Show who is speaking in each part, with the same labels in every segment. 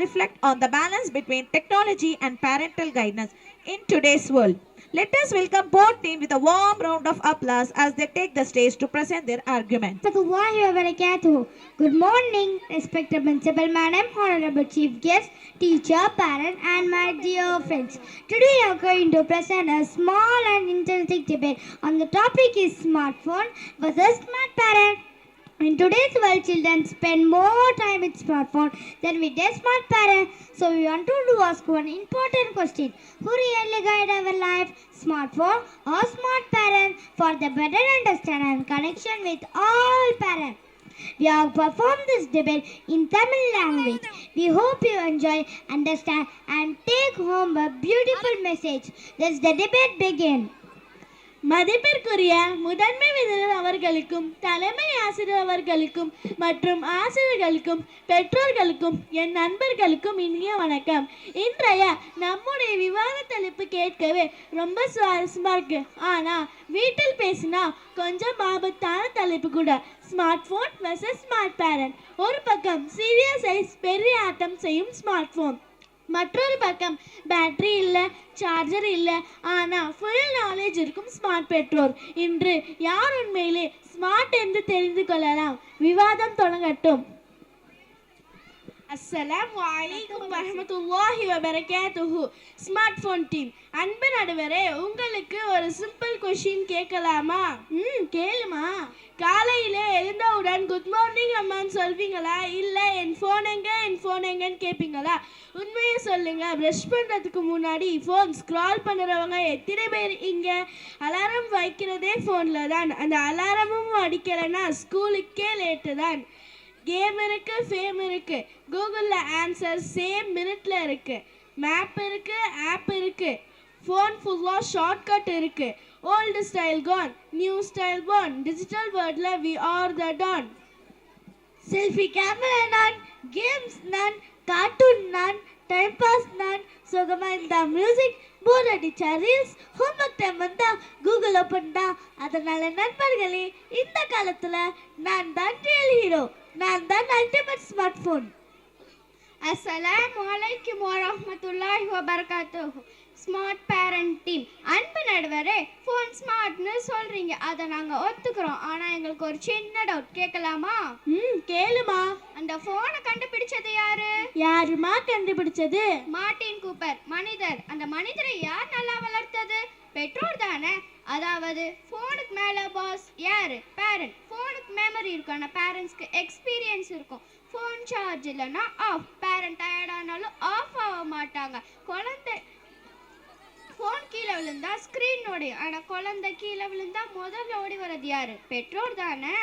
Speaker 1: reflect on the balance between technology and parental guidance in today's world. Let us welcome both teams with a warm round of applause as they take the stage to present their argument.
Speaker 2: Good morning, respected Principal Madam, Honorable Chief Guest, teacher, parent, and my dear friends. Today we are going to present a small and interesting debate on the topic is smartphone versus smart parent. In today's world, children spend more time with smartphone than with their smart parent. So we want to ask one important question: who really guide our life, smartphone or smart parent? For the better understanding and connection with all parents, we have performed this debate in Tamil language. We hope you enjoy, understand, and take home a beautiful message. Let's the debate begin.
Speaker 3: மதிப்பிற்குரிய முதன்மை விருந்தினர் அவர்களுக்கும் தலைமை ஆசிரியர் அவர்களுக்கும் மற்றும் ஆசிரியர்களுக்கும் பெற்றோர்களுக்கும் என் நண்பர்களுக்கும் இனிய வணக்கம். இன்றைய நம்முடைய விவாத தலைப்பு கேட்கவே ரொம்ப சுவாரஸ்யமா இருக்கு. ஆனா வீட்டில் பேசினா கொஞ்சம் ஆபத்தான தலைப்பு கூட. Smart phone versus smart parent. ஒரு பக்கம் சீரியஸ் சைஸ் பெரிய ஆட்டம் செய்யும் ஸ்மார்ட் போன், மற்றொரு பக்கம் பேட்டரி இல்லை, சார்ஜர் இல்லை, ஆனால் ஃபுல் நாலேஜ் இருக்கும் ஸ்மார்ட் பெற்றோர். இன்று யார் உண்மையிலே ஸ்மார்ட் என்று தெரிந்து கொள்ளலாம். விவாதம் தொடங்கட்டும். அஸ்ஸலாமு அலைக்கும் வரஹ்மத்துல்லாஹி வபரகாத்துஹு. ஸ்மார்ட் ஃபோன் டீம், அன்பு நடுவரே, உங்களுக்கு ஒரு சிம்பிள் கொஷின் கேட்கலாமா? கேளுமா. காலையில் எழுந்தவுடன் குட் மார்னிங் அம்மான்னு சொல்வீங்களா, இல்லை என் ஃபோன் எங்கன்னு கேட்பீங்களா? உண்மையை சொல்லுங்க. ப்ரஷ் பண்ணுறதுக்கு முன்னாடி ஃபோன் ஸ்க்ரால் பண்ணுறவங்க எத்தனை பேர் இங்கே? அலாரம் வைக்கிறதே ஃபோனில் தான். அந்த அலாரமும் அடிக்கலைன்னா ஸ்கூலுக்கே லேட்டு தான். கேம் இருக்கு, ஃபேம் இருக்கு, கூகுளில் ஆன்சர் சேம் மினிட்ல இருக்கு, மேப் இருக்கு, ஆப் இருக்கு, ஃபோன் ஃபுல்லாக ஷார்ட்கட் இருக்கு. Old style gone, new style born, digital வேர்ல்டில் we are the don.
Speaker 2: Selfie camera நான், கேம்ஸ் நான், கார்ட்டூன் நான், டைம் பாஸ் நான், சுகமாக இருந்தா மியூசிக், போர் அடிச்சா ரீல்ஸ், ஹோம்ஒர்க் டைம் வந்தா கூகுள் ஓப்பன் தான். அதனால நண்பர்களே, இந்த காலத்தில் நான் தான் ரியல் ஹீரோ, நான் தான் அல்டிமேட் ஸ்மார்ட் ஃபோன்.
Speaker 3: அஸ்ஸலாமு அலைக்கும் வரஹ்மத்துல்லாஹி வபரகாத்துஹு. ஸ்மார்ட் பேரண்ட் டீம், அன்பு நடுவரே, ஃபோன் ஸ்மார்ட்னு சொல்றீங்க, அதை நாங்கள் ஒத்துக்கிறோம். ஆனால் எங்களுக்கு ஒரு சின்ன டவுட், கேட்கலாமா? கேளுமா. அந்த ஃபோனை கண்டுபிடிச்சது யாரு? யாருமா கண்டுபிடிச்சது? மார்ட்டின் கூப்பர், மனிதர். அந்த மனிதரை யார் நல்லா வளர்த்தது? பெற்றோர் தானே. அதாவது ஃபோனுக்கு மேலே பாஸ் யாரு? பேரண்ட். ஃபோனுக்கு மெமரி இருக்கும், ஆனால் பேரண்ட்ஸ்க்கு எக்ஸ்பீரியன்ஸ் இருக்கும். ஃபோன் சார்ஜ் இல்லைன்னா ஆஃப். பேரண்ட் டயர்டானாலும் ஆஃப் ஆக மாட்டாங்க. குழந்தை ஃபோன் கீழே விழுந்தா ஸ்க்ரீன் ஓடி, ஆனால் குழந்தை கீழே விழுந்தா முதல்ல ஓடி வர்றது யாரு? பெற்றோர் தானே.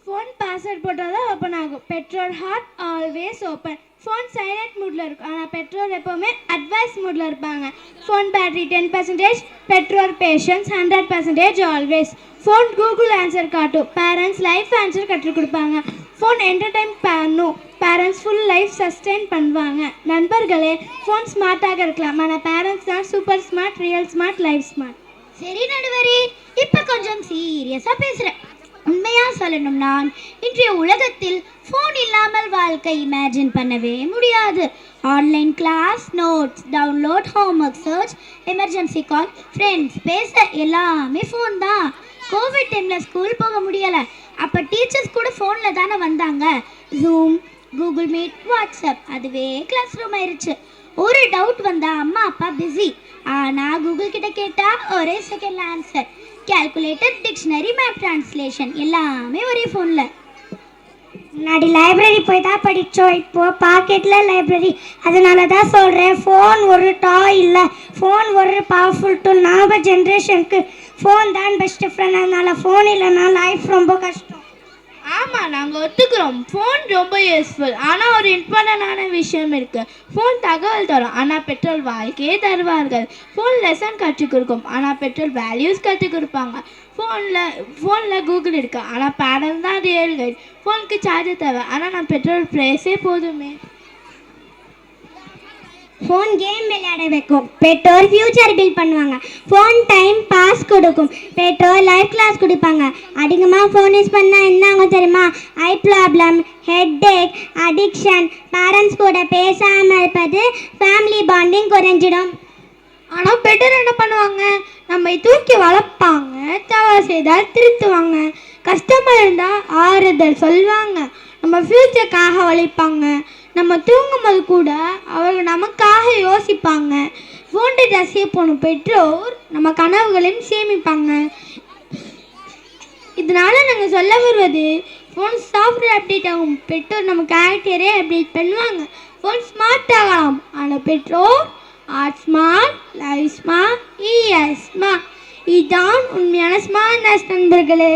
Speaker 3: ஃபோன் பாஸ்வேர்ட் போட்டால் தான் ஓப்பன் ஆகும். பெற்றோர் heart always open. Phone silent மூடில் இருக்கும், ஆனால் பெற்றோர் எப்போவுமே அட்வைஸ் மூடில் இருப்பாங்க. ஃபோன் பேட்டரி 10%, பெற்றோர் patience 100% always. Phone Google answer காட்டும், பேரண்ட்ஸ் லைஃப் ஆன்சர் கற்றுக் கொடுப்பாங்க. ஃபோன் என்டர்டைன் பண்ணும், பேரண்ட்ஸ் ஃபுல் லைஃப் சஸ்டெயின் பண்ணுவாங்க. நண்பர்களே, ஃபோன் ஸ்மார்ட்டாக இருக்கலாம், ஆனால் பேரண்ட்ஸ் தான் super smart, real smart, life smart.
Speaker 2: சரி நடுவரே, இப்போ கொஞ்சம் சீரியஸாக பேசுகிறேன். உண்மையாக சொல்லணும், நான் இன்றைய உலகத்தில் ஃபோன் இல்லாமல் வாழ்க்கை இமேஜின் பண்ணவே முடியாது. Online class, notes download, homework search, emergency call, friends பேச எல்லாமே ஃபோன் தான். கோவிட் டைமில் ஸ்கூல் போக முடியலை, அப்போ டீச்சர்ஸ் கூட ஃபோனில் தானே வந்தாங்க. ஜூம், கூகுள் மீட், வாட்ஸ்அப், அதுவே கிளாஸ் ரூம் ஆயிடுச்சு. ஒரு டவுட் வந்தால் அம்மா அப்பா பிஸி, ஆனால் கூகுள் கிட்ட கேட்டால் ஒரே செகண்ட்ல answer. Calculator, dictionary, map translation எல்லாமே ஒரே ஃபோனில். முன்னாடி லைப்ரரி போய் தான் படித்தோம், இப்போது பாக்கெட்டில் லைப்ரரி. அதனால தான் சொல்கிறேன், ஃபோன் ஒரு டாய் இல்லை, ஃபோன் ஒரு பவர்ஃபுல் டூல். நம்ம ஜென்ரேஷனுக்கு ஃபோன் தான் பெஸ்ட் ஃப்ரெண்ட். அதனால் ஃபோன் இல்லைன்னா லைஃப் ரொம்ப கஷ்டம்.
Speaker 3: ஆமாம், நாங்கள் ஒத்துக்கிறோம், ஃபோன் ரொம்ப யூஸ்ஃபுல். ஆனால் ஒரு இம்பார்ட்டண்டான விஷயம் இருக்குது. ஃபோன் தகவல் தரும், ஆனால் பெற்றோர் வாழ்க்கையே தருவார்கள். ஃபோன் லெசன் கற்றுக் கொடுக்கும், ஆனால் பெற்றோர் வேல்யூஸ் கற்றுக் கொடுப்பாங்க. ஃபோனில் கூகுள் இருக்கு, ஆனால் பேரண்ட்ஸ் தான் ரியல் கைட். ஃபோனுக்கு சார்ஜர் தேவை, ஆனால் நான் பெற்றோர் ப்ரைஸே போதுமே.
Speaker 2: ஃபோன் கேம் விளையாட வைக்கும். பெற்றோர் ஃபியூச்சர் பில்ட் பண்ணுவாங்க. ஃபோன் டைம் பாஸ் கொடுக்கும். பெற்றோர் லைவ் கிளாஸ் கொடுப்பாங்க. அதிகமாக ஃபோன் யூஸ் பண்ணால் என்ன ஆகும் தெரியுமா? ஐ ப்ராப்ளம், ஹெட்டேக், அடிக்ஷன், பேரண்ட்ஸ் கூட பேசாமல் இருப்பது, ஃபேமிலி பாண்டிங் குறைஞ்சிடும். ஆனால் பெற்றோர் என்ன பண்ணுவாங்க? நம்மை தூக்கி வளர்ப்பாங்க. தவறு செய்தால் திருத்துவாங்க. கஷ்டமாக இருந்தால் ஆறுதல் சொல்லுவாங்க. நம்ம ஃப்யூச்சருக்காக உழைப்பாங்க. நம்ம தூங்கும்போது கூட அவர்கள் நமக்காக யோசிப்பாங்க. ஃபோன் டேட்டா சேவ் பண்ணும் பெற்றோர் நம்ம கனவுகளையும் சேமிப்பாங்க. இதனால நாங்கள் சொல்ல வருவது, ஃபோன் சாஃப்ட்வேர் அப்டேட் ஆகும். பெற்றோர் நம்ம கேரக்டரே அப்டேட் பண்ணுவாங்க. ஃபோன் ஸ்மார்ட் ஆகலாம். ஆனால் பெற்றோர் art smart, life smart, smart. இதுதான் உண்மையான ஸ்மார்ட்னஸ் நண்பர்களே.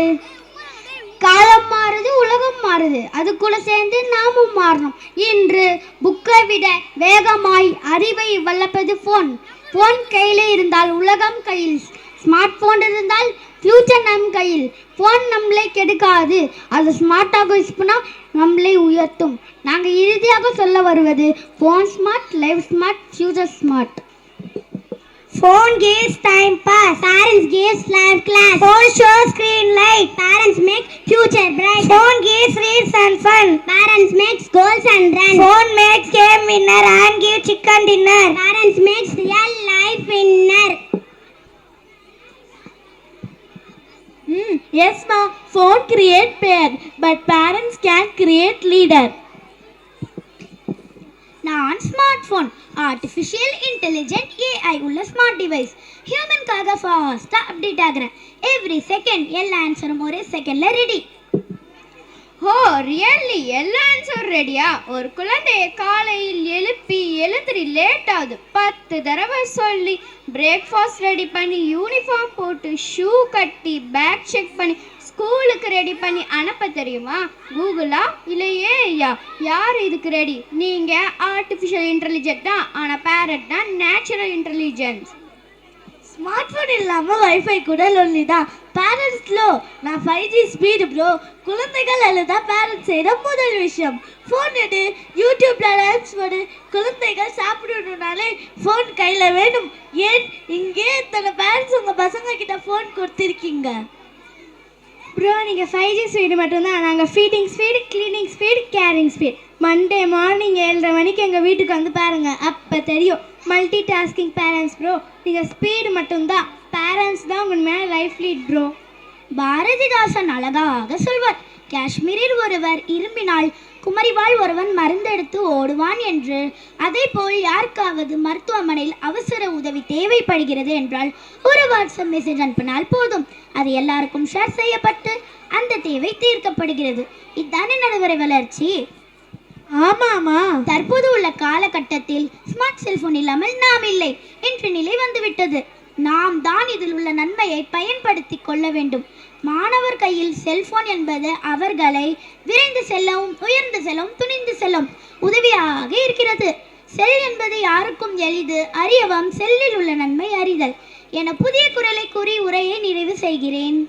Speaker 2: காலம் மாறுது, உலகம் மாறுது, அது கூட சேர்ந்து நாமும் மாறணும். இன்று புக்கை விட வேகமாய் அறிவை வளர்ப்பது ஃபோன். ஃபோன் கையில் இருந்தால் உலகம் கையில். ஸ்மார்ட் ஃபோன் இருந்தால் ஃப்யூச்சர் நம் கையில். ஃபோன் நம்மளை கெடுக்காது, அது ஸ்மார்ட்டாக யூஸ் பண்ணால் நம்மளை உயர்த்தும். நாங்கள் இறுதியாக சொல்ல வருவது, phone smart, life smart, future smart. Phone gives time pass. Parents gives live class. Phone shows screen light. Parents make future bright. Phone gives reads and fun. Parents makes goals and run. Phone makes game winner and give chicken dinner. Parents makes real life winner.
Speaker 3: Yes, ma. Phone create pair, but parents can create leader.
Speaker 2: நான் smart phone, artificial intelligent AI உள்ள smart device. ஹியூமனுக்காக ஃபாஸ்ட்டாக update ஆகிறேன். Every second எல்லா ஆன்சரும் ஒரே செகண்டில் ready.
Speaker 4: ஓ really? எல்லா ஆன்சரும் ரெடியா? ஒரு குழந்தைய காலையில் எழுந்திரி லேட் ஆகுது 10 தடவை சொல்லி பிரேக்ஃபாஸ்ட் ரெடி பண்ணி யூனிஃபார்ம் போட்டு ஷூ கட்டி பேக் செக் பண்ணி ஸ்கூலுக்கு ரெடி பண்ணி அனுப்ப தெரியுமா? கூகுளா இல்லை ஏஐயா? யார் இதுக்கு ரெடி? நீங்கள் ஆர்டிஃபிஷியல் இன்டெலிஜென்ட் தான், ஆனால் பேரண்ட் தான் நேச்சுரல் இன்டெலிஜென்ஸ்.
Speaker 3: ஸ்மார்ட் ஃபோன் இல்லாமல் வைஃபை கூட லொல்லி தான். பேரண்ட்ஸ் ஸ்லோ, நான் 5G ஸ்பீடு ப்ரோ. குழந்தைகள் அழுதான் பேரண்ட்ஸ் செய்கிற முதல் விஷயம். ஃபோன் எடு, யூடியூப்ல லைவ்ஸ் போடு. குழந்தைகள் சாப்பிடணுன்னாலே ஃபோன் கையில் வேணும். ஏன் இங்கே இத்தனை பேரண்ட்ஸ் உங்கள் பசங்க கிட்ட ஃபோன் கொடுத்துருக்கீங்க?
Speaker 2: ப்ரோ, நீங்கள் 5G ஸ்பீடு மட்டும்தான், நாங்கள் feeding speed, cleaning speed, caring speed. Monday morning 7:30 மணிக்கு எங்கள் வீட்டுக்கு வந்து பாருங்கள், அப்போ தெரியும். Multitasking parents bro. நீங்கள் ஸ்பீடு மட்டும்தான், பேரண்ட்ஸ் தான் உங்கள் மேலே லைஃப் லீட் ப்ரோ. பாரதிதாசன் அழகாக சொல்வார், காஷ்மீரில் ஒருவர் இரும்பினால் குமரிவாள் ஒருவன் மருந்தெடுத்து ஓடுவான் என்று. அதே போல் யாருக்காவது மருத்துவமனையில் அவசர உதவி தேவைப்படுகிறது என்றால் ஒரு வாட்ஸ்அப் மெசேஜ் அனுப்பினால் போதும், அது எல்லாருக்கும் ஷேர் செய்யப்பட்டு அந்த தேவை தீர்க்கப்படுகிறது. இதுதானே நடைமுறை வளர்ச்சி.
Speaker 3: ஆமாமா,
Speaker 2: தற்போது உள்ள காலகட்டத்தில் ஸ்மார்ட் செல்போன் இல்லாமல் நாம் இல்லை என்ற நிலை வந்துவிட்டது. நாம் தான் இதில் உள்ள நன்மையை பயன்படுத்தி கொள்ள வேண்டும். மாணவர் கையில் செல்போன் என்பது அவர்களை விரைந்து செல்லவும், உயர்ந்து செல்லவும், துணிந்து செல்லும் உதவியாக இருக்கிறது. செல் என்பது யாருக்கும் எளிது, அறியவும் செல்லில் உள்ள நன்மை அறிதல் என புதிய குரலை கூறி உரையை நிறைவு செய்கிறேன்.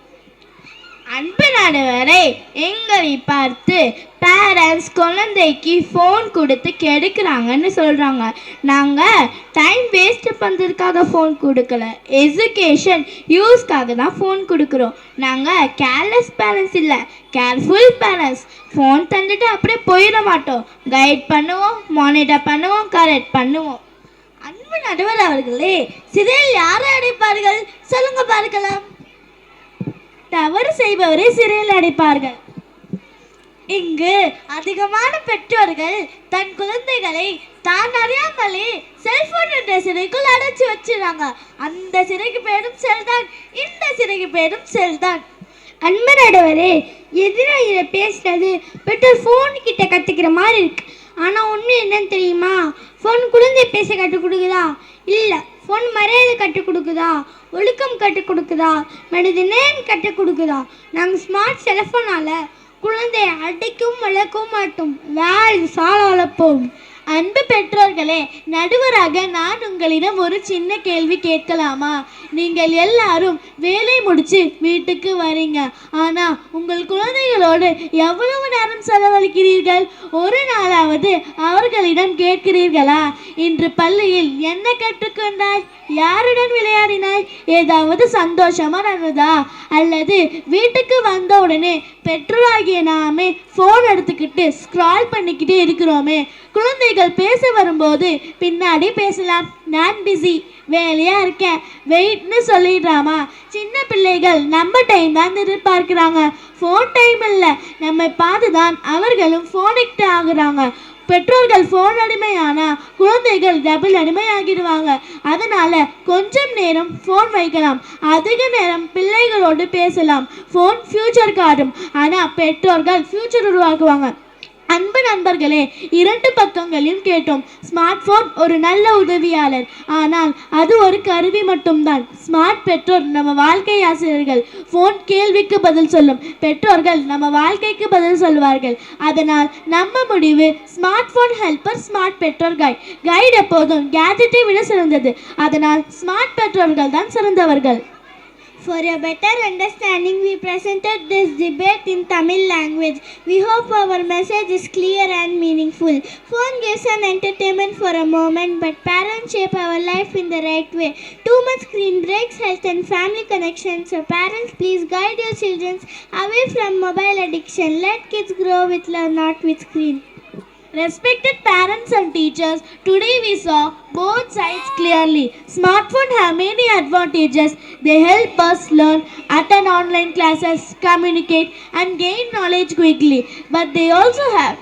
Speaker 3: அன்பு நடுவரை, எங்களை பார்த்து பேரண்ட்ஸ் குழந்தைக்கு ஃபோன் கொடுத்து கெடுக்கிறாங்கன்னு சொல்கிறாங்க. நாங்கள் டைம் வேஸ்ட் பண்ணுறதுக்காக ஃபோன் கொடுக்கல, எஜுகேஷன் யூஸ்க்காக தான் ஃபோன் கொடுக்குறோம். நாங்கள் கேர்லெஸ் பேரண்ட்ஸ் இல்லை, கேர்ஃபுல் பேரண்ட்ஸ். ஃபோன் தந்துட்டு அப்படியே போயிட மாட்டோம், கைட் பண்ணுவோம், மானிட்டர் பண்ணுவோம், கரெக்ட் பண்ணுவோம். அன்பு நடுவர் அவர்களே, சிறையில் யாரை அடைப்பார்கள் சொல்லுங்க பார்க்கலாம். தவறு செய்பவரை சிறையில் அடைப்பார்கள். இங்கு அதிகமான பெற்றோர்கள் தன் குழந்தைகளை தான் அறியாமலே செல்போன் என்ற சிறைக்குள் அடைச்சி வச்சிருக்காங்க. அந்த சிறைக்கு பேரும் செல்தான், இந்த சிறைக்கு பேரும் செல்தான்.
Speaker 2: அன்பு நடுவரே, எதிராக இதை பேசுறது பெற்றோர் ஃபோன் கிட்ட கற்றுக்கிற மாதிரி இருக்கு. ஆனால் உண்மை என்னன்னு தெரியுமா? ஃபோன் குழந்தை பேச கற்றுக் கொடுக்குதா? இல்லை. ஃபோன் மரியாதை கற்றுக் கொடுக்குதா? ஒழுக்கம் கற்றுக் கொடுக்குதா? மனிதநேயம் கற்றுக் கொடுக்குதா? நாங்கள் ஸ்மார்ட் செல்ஃபோனால் குழந்தையை அடிக்கவும் வளர்க்கவும் மாட்டோம், வேலை சால வளர்ப்போம்.
Speaker 3: அன்பு பெற்றோர்களே, நடுவராக நான் உங்களிடம் ஒரு சின்ன கேள்வி கேட்கலாமா? நீங்கள் எல்லாரும் வேலை முடிச்சு வீட்டுக்கு வரீங்க. ஆனா உங்கள் குழந்தைகளோடு எவ்வளவு நேரம் செலவழிக்கிறீர்கள்? ஒரு நாளாவது அவர்களிடம் கேட்கிறீர்களா, இன்று பள்ளியில் என்ன கற்றுக்கொண்டாய், யாருடன் விளையாடினாய், ஏதாவது சந்தோஷமா நடந்ததா? அல்லது வீட்டுக்கு வந்த உடனே பெற்றோராகிய நாமே ஃபோன் எடுத்துக்கிட்டு ஸ்க்ரால் பண்ணிக்கிட்டே இருக்கிறோமே. குழந்தைகள் பேச வரும்போது பின்னாடி பேசலாம், நான் பிஸி, வேலையா இருக்கேன், வெயிட்னு சொல்லிடுறாமா. சின்ன பிள்ளைகள் நம்ம டைம் தான் எதிர்பார்க்குறாங்க, ஃபோன் டைம் இல்லை. நம்மை பார்த்து தான் அவர்களும் ஃபோனிக்ட் ஆகுறாங்க. பெற்றோர்கள் ஃபோன் அடிமையானா குழந்தைகள் டபுள் அடிமையாகிடுவாங்க. அதனால கொஞ்சம் நேரம் ஃபோன் வைக்கலாம், அதிக நேரம் பிள்ளைகளோடு பேசலாம். ஃபோன் ஃபியூச்சர் காட்டும், ஆனால் பெற்றோர்கள் ஃபியூச்சர் உருவாக்குவாங்க. அன்பு நண்பர்களே, இரண்டு பக்கங்களையும் கேட்டோம். ஸ்மார்ட் போன் ஒரு நல்ல உதவியாளர், ஆனால் அது ஒரு கருவி மட்டும்தான். ஸ்மார்ட் பெற்றோர் நம்ம வாழ்க்கை ஆசிரியர்கள். போன் கேள்விக்கு பதில் சொல்லும், பெற்றோர்கள் நம்ம வாழ்க்கைக்கு பதில் சொல்வார்கள். அதனால் நம்ம முடிவு ஸ்மார்ட் போன் ஹெல்பர், ஸ்மார்ட் பெற்றோர் கைட். கைட் எப்போதும் கேஜெட்டை விட சிறந்தது. அதனால் ஸ்மார்ட் பெற்றோர்கள் தான் சிறந்தவர்கள்.
Speaker 2: For a better understanding, we presented this debate in Tamil language. We hope our message is clear and meaningful. Phone gives an entertainment for a moment, but parents shape our life in the right way. Too much screen breaks health and family connections. So parents, please guide your children away from mobile addiction. Let kids grow with love, not with screen.
Speaker 3: Respected parents and teachers, today we saw both sides clearly. Smartphones have many advantages. They help us learn, attend online classes, communicate and gain knowledge quickly. But they also have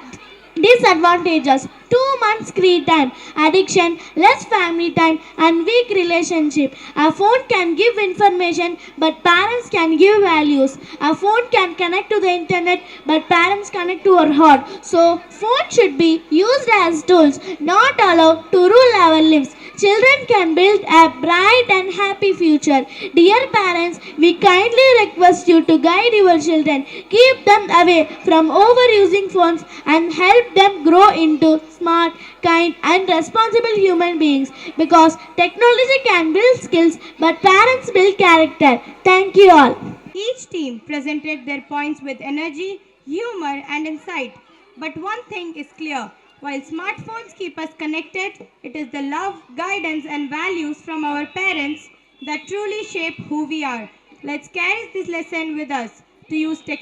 Speaker 3: disadvantages: too much screen time, addiction, less family time and weak relationship. A phone can give information, but parents can give values. A phone can connect to the internet, but parents connect to our heart. So phone should be used as tools, not allowed to rule our lives. Children can build a bright and happy future. Dear parents, we kindly request you to guide your children. Keep them away from overusing phones and help them grow into smart, kind and responsible human beings. Because technology can build skills, but parents build character. Thank you all.
Speaker 5: Each team presented their points with energy, humor and insight. But one thing is clear. While smartphones keep us connected, it is the love, guidance and values from our parents that truly shape who we are. Let's carry this lesson with us to use technology